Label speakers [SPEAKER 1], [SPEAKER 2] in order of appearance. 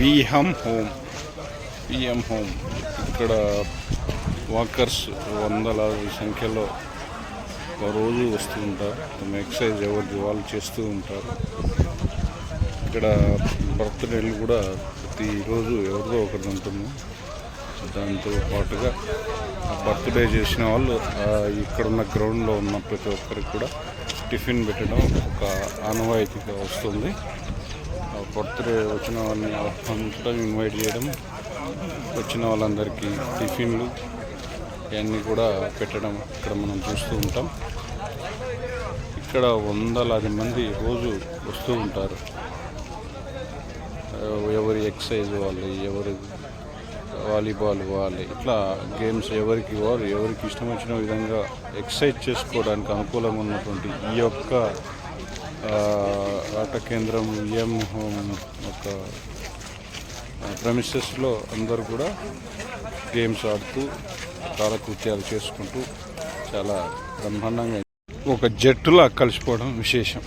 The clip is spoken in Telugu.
[SPEAKER 1] పిఎం హోమ్ ఇక్కడ వాకర్స్ వందలాది సంఖ్యలో రోజు వస్తూ ఉంటారు. తమ ఎక్సర్సైజ్ ఎవరిది వాళ్ళు చేస్తూ ఉంటారు. ఇక్కడ బర్త్డేలు కూడా ప్రతిరోజు ఎవరిదో ఒకటి ఉంటుంది. దాంతో పాటుగా బర్త్డే చేసిన వాళ్ళు ఇక్కడున్న గ్రౌండ్లో ఉన్న ప్రతి ఒక్కరికి కూడా టిఫిన్ పెట్టడం ఒక ఆనవాయితీగా వస్తుంది. బర్త్డే వచ్చిన వాళ్ళని ఆహ్వానించడం, ఇన్వైట్ చేయడం, వచ్చిన వాళ్ళందరికీ టిఫిన్లు ఇవన్నీ కూడా పెట్టడం ఇక్కడ మనం చూస్తూ ఉంటాం. ఇక్కడ వందలాది మంది రోజు వస్తూ ఉంటారు. ఎవరి ఎక్సర్సైజ్ వాళ్ళు, ఎవరి వాలీబాల్ వాళ్ళు, ఇట్లా గేమ్స్ ఎవరికి ఇష్టం వచ్చిన విధంగా ఎక్సర్సైజ్ చేసుకోవడానికి అనుకూలంగా ఉన్నటువంటి ఈ యొక్క ఆట కేంద్రం పిఎం హోమ్ ఒక ప్రెమిసెస్లో అందరూ కూడా గేమ్స్ ఆడుతూ కాలకృత్యాలు చేసుకుంటూ చాలా బ్రహ్మాండంగా ఒక జట్టులా కలిసిపోవడం విశేషం.